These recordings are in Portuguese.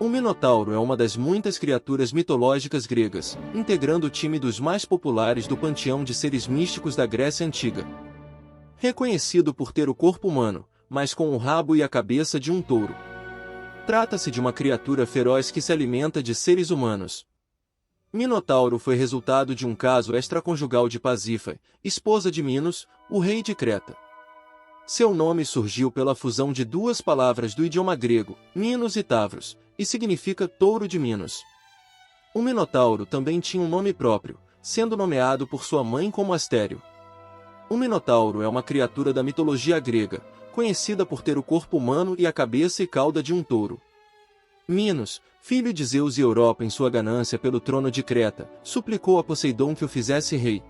O Minotauro é uma das muitas criaturas mitológicas gregas, integrando o time dos mais populares do panteão de seres místicos da Grécia Antiga. Reconhecido por ter o corpo humano, mas com o rabo e a cabeça de um touro. Trata-se de uma criatura feroz que se alimenta de seres humanos. Minotauro foi resultado de um caso extraconjugal de Pasífae, esposa de Minos, o rei de Creta. Seu nome surgiu pela fusão de duas palavras do idioma grego, Minos e Tavros, e significa touro de Minos. O Minotauro também tinha um nome próprio, sendo nomeado por sua mãe como Astério. O Minotauro é uma criatura da mitologia grega, conhecida por ter o corpo humano e a cabeça e cauda de um touro. Minos, filho de Zeus e Europa em sua ganância pelo trono de Creta, suplicou a Poseidon que o fizesse rei.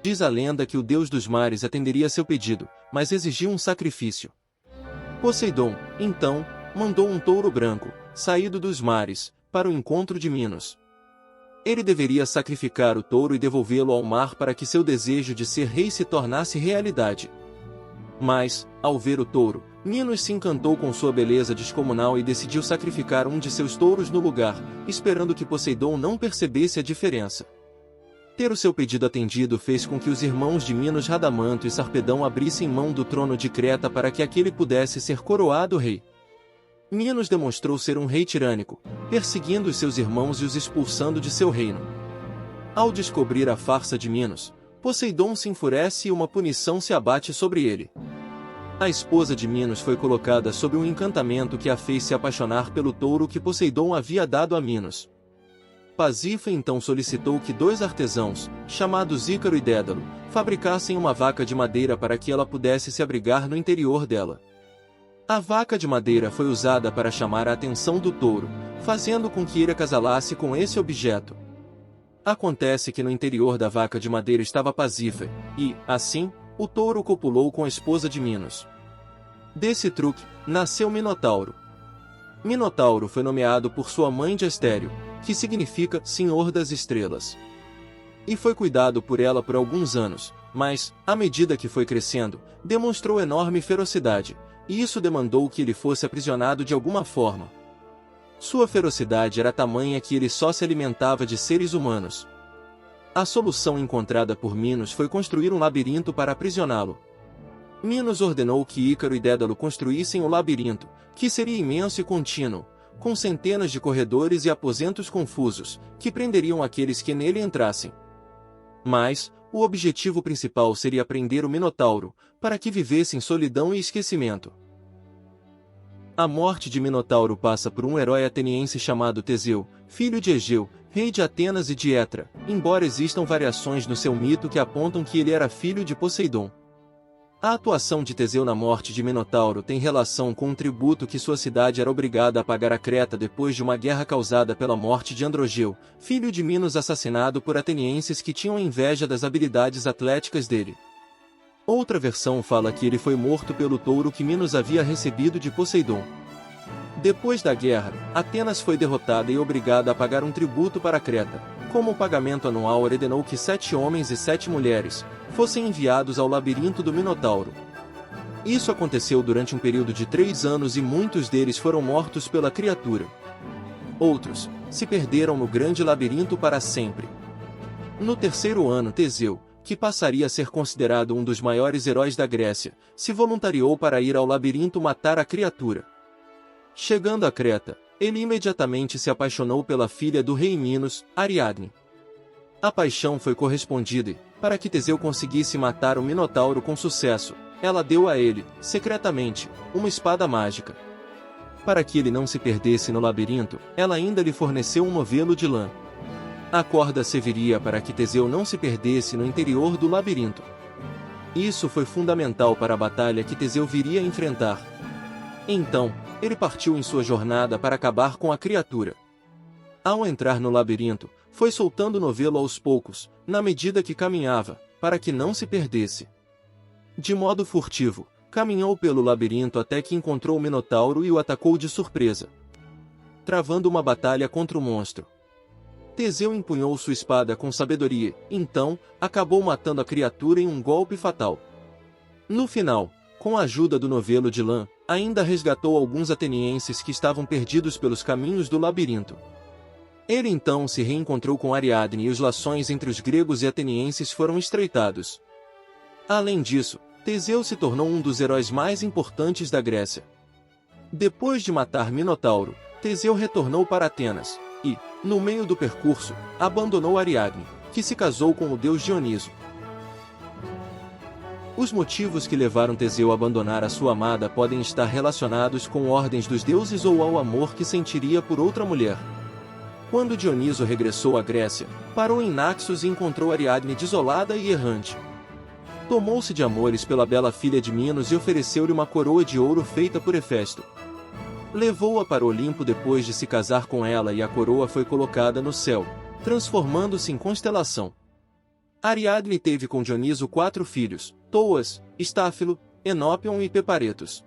Diz a lenda que o deus dos mares atenderia seu pedido, mas exigiu um sacrifício. Poseidon, então, mandou um touro branco, saído dos mares, para o encontro de Minos. Ele deveria sacrificar o touro e devolvê-lo ao mar para que seu desejo de ser rei se tornasse realidade. Mas, ao ver o touro, Minos se encantou com sua beleza descomunal e decidiu sacrificar um de seus touros no lugar, esperando que Poseidon não percebesse a diferença. Ter o seu pedido atendido fez com que os irmãos de Minos Radamanto e Sarpedão abrissem mão do trono de Creta para que aquele pudesse ser coroado rei. Minos demonstrou ser um rei tirânico, perseguindo os seus irmãos e os expulsando de seu reino. Ao descobrir a farsa de Minos, Poseidon se enfurece e uma punição se abate sobre ele. A esposa de Minos foi colocada sob um encantamento que a fez se apaixonar pelo touro que Poseidon havia dado a Minos. Pasífae então solicitou que dois artesãos, chamados Ícaro e Dédalo, fabricassem uma vaca de madeira para que ela pudesse se abrigar no interior dela. A vaca de madeira foi usada para chamar a atenção do touro, fazendo com que ele acasalasse com esse objeto. Acontece que no interior da vaca de madeira estava Pasífae, e, assim, o touro copulou com a esposa de Minos. Desse truque, nasceu Minotauro. Minotauro foi nomeado por sua mãe de Astério, que significa Senhor das Estrelas. E foi cuidado por ela por alguns anos, mas, à medida que foi crescendo, demonstrou enorme ferocidade, e isso demandou que ele fosse aprisionado de alguma forma. Sua ferocidade era tamanha que ele só se alimentava de seres humanos. A solução encontrada por Minos foi construir um labirinto para aprisioná-lo. Minos ordenou que Ícaro e Dédalo construíssem o labirinto, que seria imenso e contínuo, com centenas de corredores e aposentos confusos, que prenderiam aqueles que nele entrassem. Mas, o objetivo principal seria prender o Minotauro, para que vivesse em solidão e esquecimento. A morte de Minotauro passa por um herói ateniense chamado Teseu, filho de Egeu, rei de Atenas e de Etra, embora existam variações no seu mito que apontam que ele era filho de Poseidon. A atuação de Teseu na morte de Minotauro tem relação com um tributo que sua cidade era obrigada a pagar a Creta depois de uma guerra causada pela morte de Androgeu, filho de Minos assassinado por atenienses que tinham inveja das habilidades atléticas dele. Outra versão fala que ele foi morto pelo touro que Minos havia recebido de Poseidon. Depois da guerra, Atenas foi derrotada e obrigada a pagar um tributo para Creta. Como pagamento anual, ordenou que 7 homens e 7 mulheres fossem enviados ao labirinto do Minotauro. Isso aconteceu durante um período de 3 anos e muitos deles foram mortos pela criatura. Outros se perderam no grande labirinto para sempre. No 3º ano, Teseu, que passaria a ser considerado um dos maiores heróis da Grécia, se voluntariou para ir ao labirinto matar a criatura. Chegando a Creta, ele imediatamente se apaixonou pela filha do rei Minos, Ariadne. A paixão foi correspondida e, para que Teseu conseguisse matar o Minotauro com sucesso, ela deu a ele, secretamente, uma espada mágica. Para que ele não se perdesse no labirinto, ela ainda lhe forneceu um novelo de lã. A corda serviria para que Teseu não se perdesse no interior do labirinto. Isso foi fundamental para a batalha que Teseu viria a enfrentar. Então, ele partiu em sua jornada para acabar com a criatura. Ao entrar no labirinto, foi soltando o novelo aos poucos, na medida que caminhava, para que não se perdesse. De modo furtivo, caminhou pelo labirinto até que encontrou o Minotauro e o atacou de surpresa, travando uma batalha contra o monstro. Teseu empunhou sua espada com sabedoria, então, acabou matando a criatura em um golpe fatal. No final, com a ajuda do novelo de lã, ainda resgatou alguns atenienses que estavam perdidos pelos caminhos do labirinto. Ele então se reencontrou com Ariadne e os laços entre os gregos e atenienses foram estreitados. Além disso, Teseu se tornou um dos heróis mais importantes da Grécia. Depois de matar Minotauro, Teseu retornou para Atenas e, no meio do percurso, abandonou Ariadne, que se casou com o deus Dioniso. Os motivos que levaram Teseu a abandonar a sua amada podem estar relacionados com ordens dos deuses ou ao amor que sentiria por outra mulher. Quando Dioniso regressou à Grécia, parou em Naxos e encontrou Ariadne desolada e errante. Tomou-se de amores pela bela filha de Minos e ofereceu-lhe uma coroa de ouro feita por Hefesto. Levou-a para Olimpo depois de se casar com ela e a coroa foi colocada no céu, transformando-se em constelação. Ariadne teve com Dioniso 4 filhos, Toas, Estáfilo, Enópion e Peparetos.